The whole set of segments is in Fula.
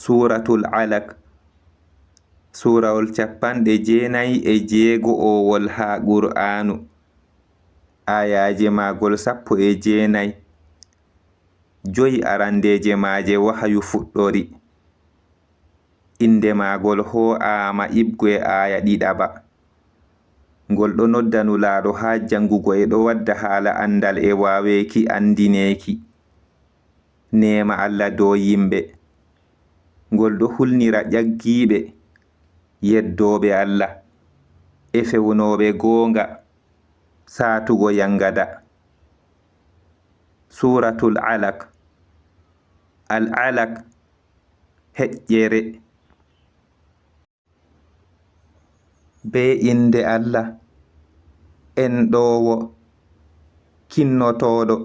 Suratul Alaq, surawol 99 ha Qur'anu, ayaje magol 19. Joyi arandeje maje wahayu fuɗɗori. Inde magol ho'ama ibgwe aya ɗiɗaba. Ngol ɗo nodda nulaaɗo ha jangugo e ɗo wadda hala andal e waweki andineki nema Allah dow yimɓe. Ngol ɗo hulnira ƴaggiɓe yeddoɓe Allah e fewnoɓe gonga satugo yangada. Suratul Alaq. Al-Alaq heƴƴere. Be inde Allah enɗowo kinnotoɗo.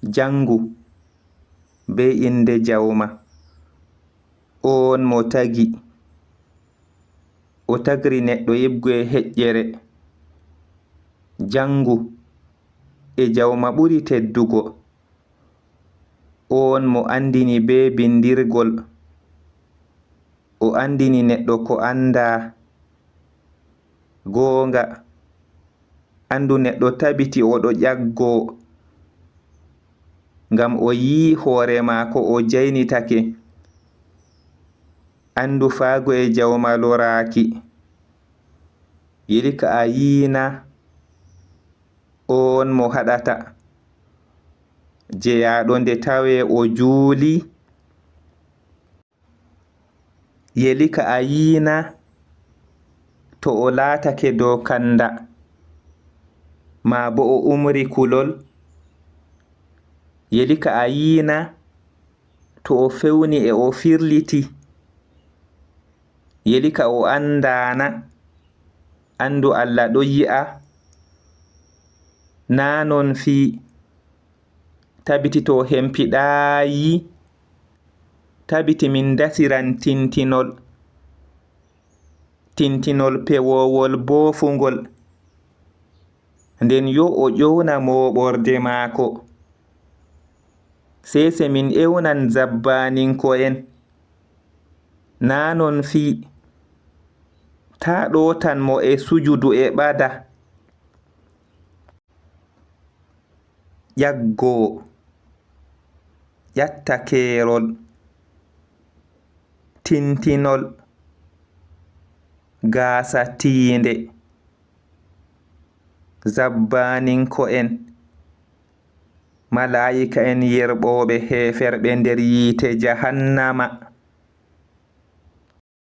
Jangu be inde jawma on mo tagi o tagri neɗɗo yibgwe heƴƴere. Jangu e jawma ɓuri teddugo on mo andini be bindirgol. O andini neɗɗo ko anda. Gonga andu neɗɗo tabiti oɗo ƴaggo ngam o yi hoore mako o jaynitake. Andu faago e jawma loraki. Yilika a yina on mo haɗata jeyaɗo nde tawe o juuli. Yelika a yina to o laatake dow kanda ma bo o umri kulol. Yelika a yina to o fewni e o firliti. Yelika o andana andu Allah ɗo yi'a. Nanon fi tabiti to hempiɗayi tabiti min dasiran tintinol. Tintinol pewowol boofungol. Nden yo o ƴowna moɓorde maako. Sese min ewnan zabbaninko en. Nanon fi ta ɗotan mo e sujudu e ɓada. Ƴaggo ƴatta keerol. Tintinol gaasa tiinde. Zabbaninko en malaika en yerɓoɓe heferɓe nder yiite jahannama.